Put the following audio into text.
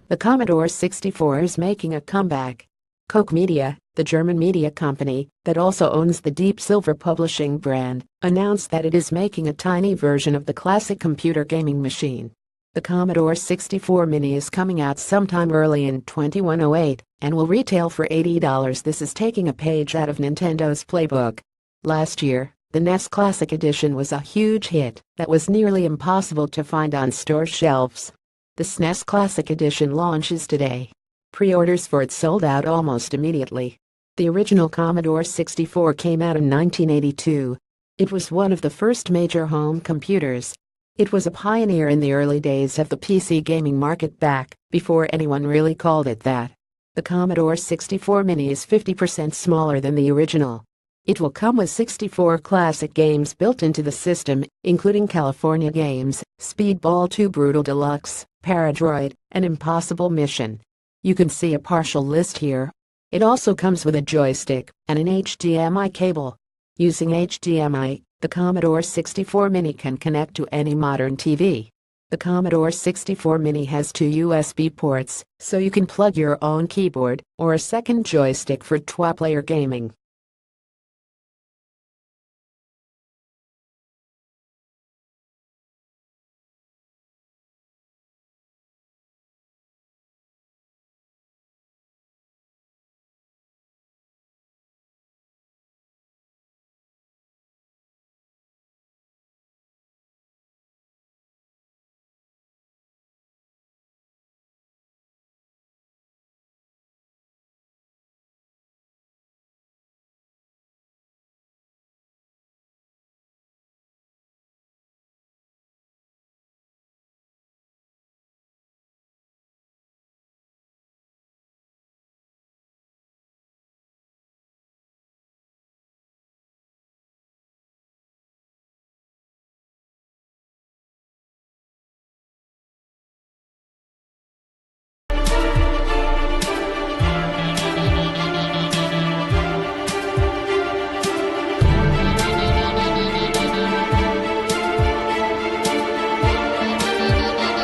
The Commodore 64 is making a comeback. Koch Media, the German media company that also owns the Deep Silver publishing brand, announced that it is making a tiny version of the classic computer gaming machine. The Commodore 64 Mini is coming out sometime early in 2108 and will retail for $80. This is taking a page out of Nintendo's playbook. Last year, the NES Classic Edition was a huge hit that was nearly impossible to find on store shelves. The SNES Classic Edition launches today. Pre-orders for it sold out almost immediately. The original Commodore 64 came out in 1982. It was one of the first major home computers. It was a pioneer in the early days of the PC gaming market back before anyone really called it that. The Commodore 64 Mini is 50% smaller than the original. It will come with 64 classic games built into the system, including California Games, Speedball 2 Brutal Deluxe, Paradroid, and Impossible Mission. You can see a partial list here. It also comes with a joystick and an HDMI cable. Using HDMI, the Commodore 64 Mini can connect to any modern TV. The Commodore 64 Mini has 2 USB ports, so you can plug your own keyboard or a second joystick for 2-player gaming.